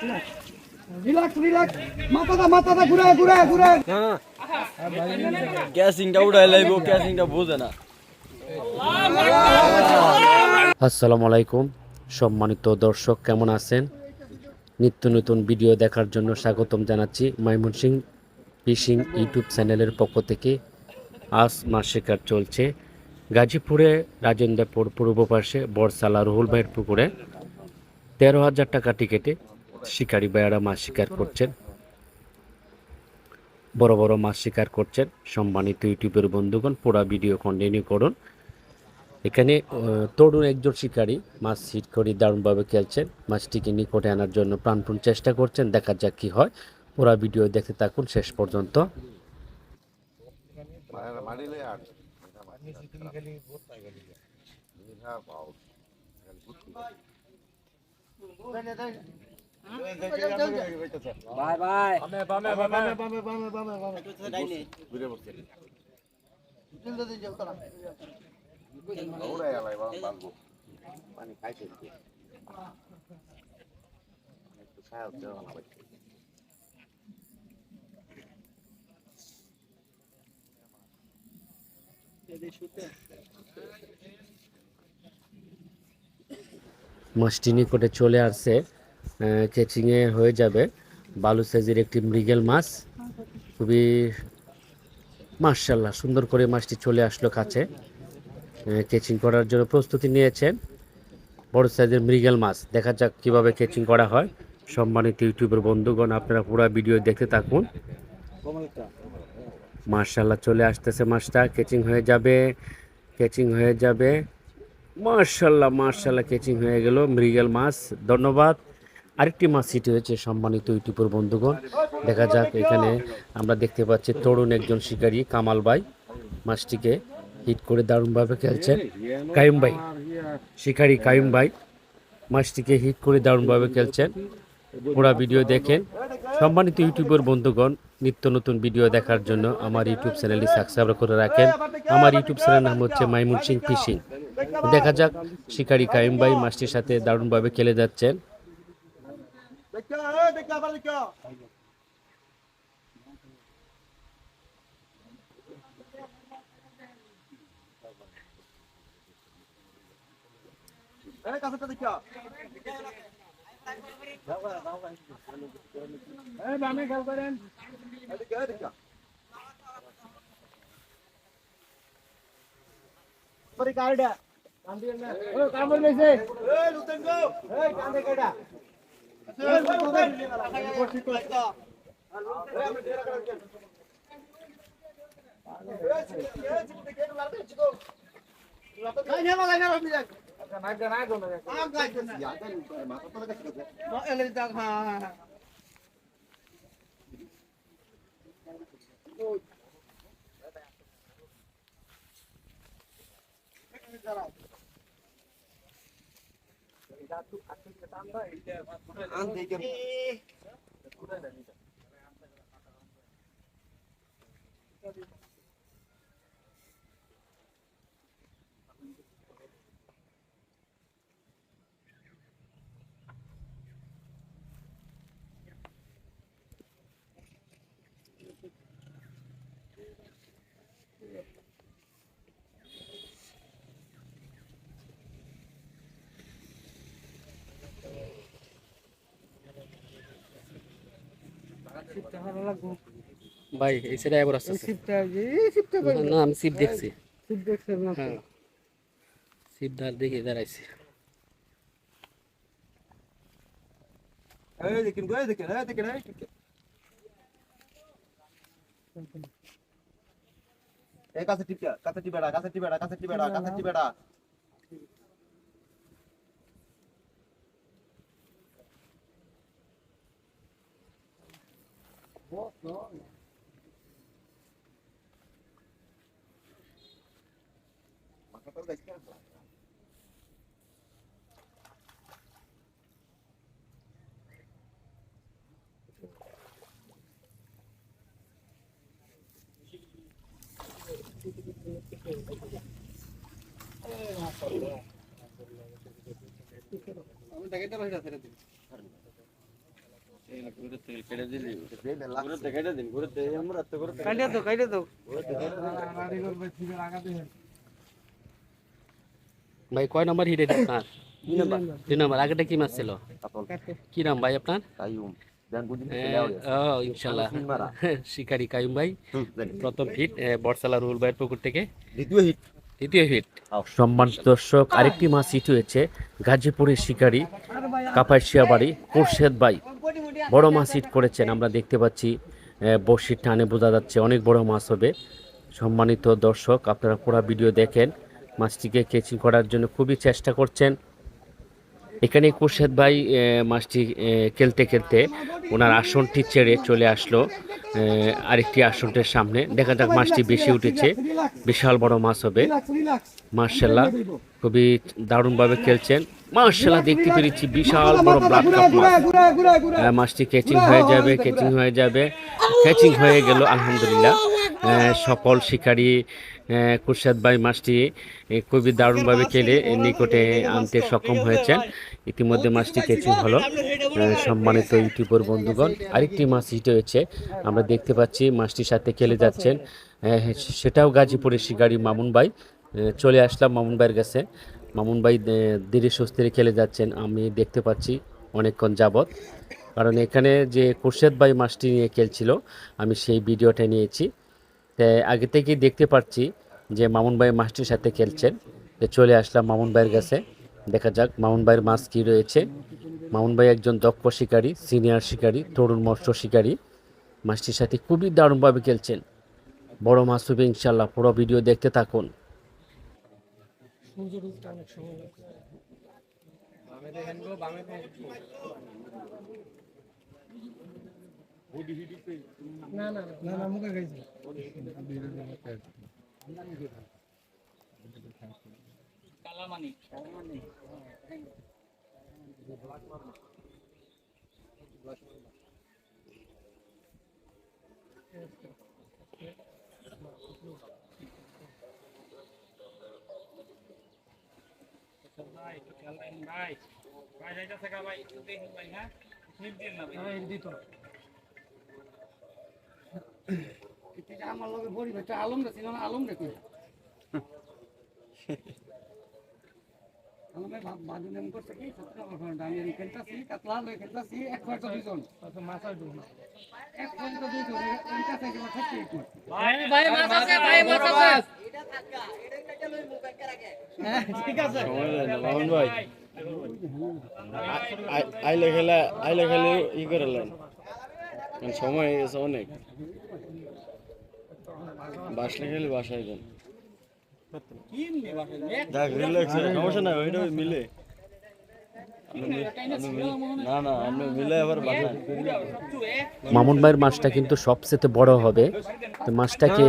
Relax relax মাথাটা ঘুরে ক্যাসিংটা উড়াই লাইবো, ক্যাসিংটা বোঝে না। আসসালামু আলাইকুম সম্মানিত দর্শক, কেমন আছেন? নিত্য নতুন ভিডিও দেখার জন্য স্বাগতম জানাচ্ছি ময়মনসিংহ ফিশিং ইউটিউব চ্যানেলের পক্ষ থেকে। আজ মাছ শিকার চলছে গাজীপুরে রাজেন্দ্রপুর পূর্ব পাশে বরসালা রুহুল ভাইয়ের পুকুরে। 13,000 টাকা টিকেটে শিকারি ভাইয়ারা মাছ শিকার করছেন, বড় বড় মাছ শিকার করছেন। সম্মানিত ইউটিউবের বন্ধুগণ, পুরা ভিডিও কন্টিনিউ করুন। এখানে তরুণ একজন শিকারী মাছ হিট করে দারুণভাবে খেলছেন, মাছটিকে নিকটে আনার জন্য প্রাণপণ চেষ্টা করছেন। দেখা যাক কি হয়, পুরা ভিডিও দেখতে থাকুন শেষ পর্যন্ত। বাই বাই মাছটি নিকটে চলে আসছে, ক্যাচিংয়ে হয়ে যাবে। বালু সাইজের একটি মৃগেল মাছ, খুবই মাশাআল্লাহ সুন্দর করে মাছটি চলে আসলো কাছে। ক্যাচিং করার জন্য প্রস্তুতি নিয়েছেন বড় সাইজের মৃগেল মাছ। দেখা যাক কিভাবে ক্যাচিং করা হয়। সম্মানিত ইউটিউবের বন্ধুগণ, আপনারা পুরো ভিডিও দেখতে থাকুন। মাশাআল্লাহ চলে আসতেছে মাছটা, ক্যাচিং হয়ে যাবে, ক্যাচিং হয়ে যাবে। মাশাআল্লাহ মাশাআল্লাহ ক্যাচিং হয়ে গেল মৃগেল মাছ। ধন্যবাদ। আরেকটি মাছ সিটি হয়েছে সম্মানিত ইউটিউবের বন্ধুগণ। দেখা যাক, এখানে আমরা দেখতে পাচ্ছি তরুণ একজন শিকারী কামাল ভাই মাছটিকে হিট করে দারুণভাবে খেলছেন। কায়ুম ভাই, শিকারী কায়ুম ভাই মাছটিকে হিট করে দারুণভাবে খেলছেন। পুরা ভিডিও দেখেন। সম্মানিত ইউটিউবের বন্ধুগণ, নিত্য নতুন ভিডিও দেখার জন্য আমার ইউটিউব চ্যানেলটি সাবস্ক্রাইব করে রাখেন। আমার ইউটিউব চ্যানেলের নাম হচ্ছে ময়মনসিংহ ফিশিং। দেখা যাক, শিকারী কায়ুম ভাই মাছটির সাথে দারুণভাবে খেলে যাচ্ছেন। ভাই এই সাইডে আবার আসছে। না আমি সিপ দেখছি, হ্যাঁ সিপ দেখে দাঁড়াইছি। ভাই কয় নম্বর হিট এটা আপনার? 2 নম্বর। আগেটা কি মাছ ছিল? কি নাম ভাই আপনার? ইনশাল্লাহ শিকারি কায়ুম ভাই প্রথম হিট বর্ষালা রুল ভাইয়ের পুকুর থেকে দ্বিতীয় হিট। সম্মানিত দর্শক, আরেকটি মাছ হিট হয়েছে গাজীপুরের শিকারি কাপাসিয়া বাড়ি খোরশেদ ভাই বড় মাছ হিট করেছেন। আমরা দেখতে পাচ্ছি বড়শির টানে বোঝা যাচ্ছে অনেক বড় মাছ হবে। সম্মানিত দর্শক, আপনারা পুরো ভিডিও দেখেন। মাছটিকে ক্যাচিং করার জন্য খুবই চেষ্টা করছেন। এখানে খোরশেদ ভাই মাছটি খেলতে খেলতে ওনার আসনটি ছেড়ে চলে আসলো আরেকটি আসনটির সামনে। দেখা যাক মাছটি বেশি উঠেছে, বিশাল বড় মাছ হবে মাশাআল্লাহ। খুবই দারুণভাবে খেলছেন মাশাআল্লাহ। দেখতে পেরেছি বিশাল বড় ব্ল্যাক কাপ মাছ। মাছটি ক্যাচিং হয়ে যাবে, ক্যাচিং হয়ে যাবে, ক্যাচিং হয়ে গেল আলহামদুলিল্লাহ। সকল শিকারী খোরশেদ ভাই মাছটি খুবই দারুণভাবে খেলে নিকটে আনতে সক্ষম হয়েছেন। ইতিমধ্যে মাছটি ক্যাচিং হলো। সম্মানিত ইউটিউবার বন্ধুগণ, আরেকটি মাছ হিট হয়েছে আমরা দেখতে পাচ্ছি। মাছটির সাথে খেলে যাচ্ছেন সেটাও গাজীপুরের শিকারী মামুন ভাই। চলে আসলাম মামুন ভাইয়ের কাছে। মামুন ভাই ধীরে সুস্থিরে খেলে যাচ্ছেন আমি দেখতে পাচ্ছি অনেকক্ষণ যাবৎ। কারণ এখানে যে খোরশেদ ভাই মাছটি নিয়ে খেলছিল আমি সেই ভিডিওটা নিয়েছি। আগে থেকেই দেখতে পাচ্ছি যে মামুন ভাই মাছটির সাথে খেলছেন। চলে আসলাম মামুন ভাইয়ের কাছে, দেখা যাক মামুন ভাইয়ের মাছ কী রয়েছে। মামুন ভাই একজন দক্ষ শিকারী, সিনিয়র শিকারী, তরুণ মৎস্য শিকারী। মাছটির সাথে খুবই দারুণভাবে খেলছেন। বড় মাছ হবে ইনশাল্লাহ। পুরো ভিডিও দেখতে থাকুন। আমার লগে বড়ি ভাইটা আলম গেছে না আলম দেখি আলমে বাদুন এমন করছে কি সত্য কথা আমি খেলতাছি কাতলা লই খেলতাছি এক পয়েন্ট দুইজন মাছ আর দুইজন এক পয়েন্ট দুইজন এনকা থেকে থাকতে ভাই ভাই মাছ আছে ভাই মাছ আছে এটা থাকা এটা কেটে লই মুখ করে রাখে ঠিক আছে মামুন ভাই আইলে খেলে ই করলেন সময় হয়ে গেছে অনেক। বাসলে খেলে বাসায় যান, সমস্যা নাই, ওইটা মিলে মামুন ভাইয়ের মাছটা কিন্তু সবচেয়ে বড় হবে। তো মাছটাকে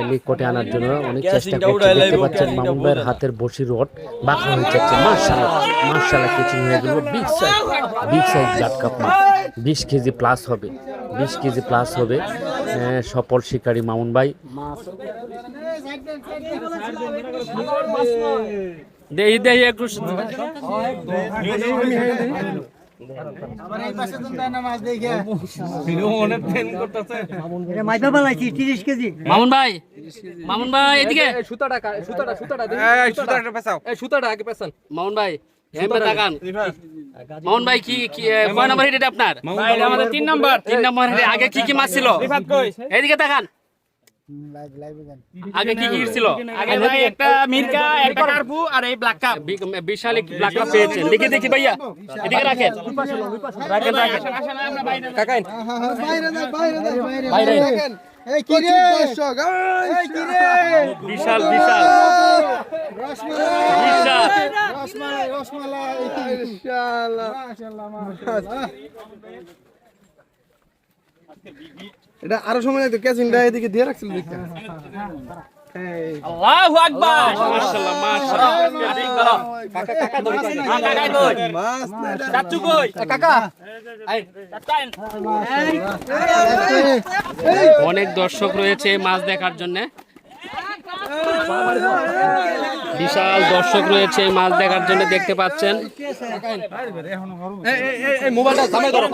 নিকটে আনার জন্য অনেক চেষ্টা করছে। দেখতে পাচ্ছেন মামুন ভাইয়ের হাতের বসি রড বাঁকা হয়ে যাচ্ছে। মাশাআল্লাহ কেচিং হয়ে গেল বিগ সাইজ ব্ল্যাক কাপ মাছ। 20 কেজি প্লাস হবে, 20 কেজি প্লাস হবে। সফল শিকারী মামুন ভাই। দেই একটু মামুন ভাই এদিকে মামুন ভাই মামুন ভাই কি কয় নম্বর হিট আপনার? আমাদের 3 নম্বর। 3 নম্বর হিটে আগে কি কি মাছ ছিল? এদিকে তাকান, আগে কি কি ছিল? আগে ভাই একটা মিরকা, একটা কার্পু আর এই ব্ল্যাক কাপ। বিশাল এক ব্ল্যাক কাপ পেয়েছেন। দেখি ভাইয়া এদিকে রাখেন। আসেন আমরা বাইরে কাকাই বাইরে রাখেন। এই কি রে দর্শক, এই কি রে বিশাল রসমালাই ইনশাআল্লাহ মাশাআল্লাহ। এটা আরো সময় লাগতো, ক্যাচিংটা এদিকে দিয়ে রাখছিল দেখতে। আল্লাহু আকবার। মাশাআল্লাহ মাশাআল্লাহ। কাকা ধরি মাছ চাচু কই? কাকা অনেক দর্শক রয়েছে মাছ দেখার জন্য। বিশাল দর্শক রয়েছে মাছ দেখার জন্য, দেখতে পাচ্ছেন। মোবাইলটা সামনে ধরো।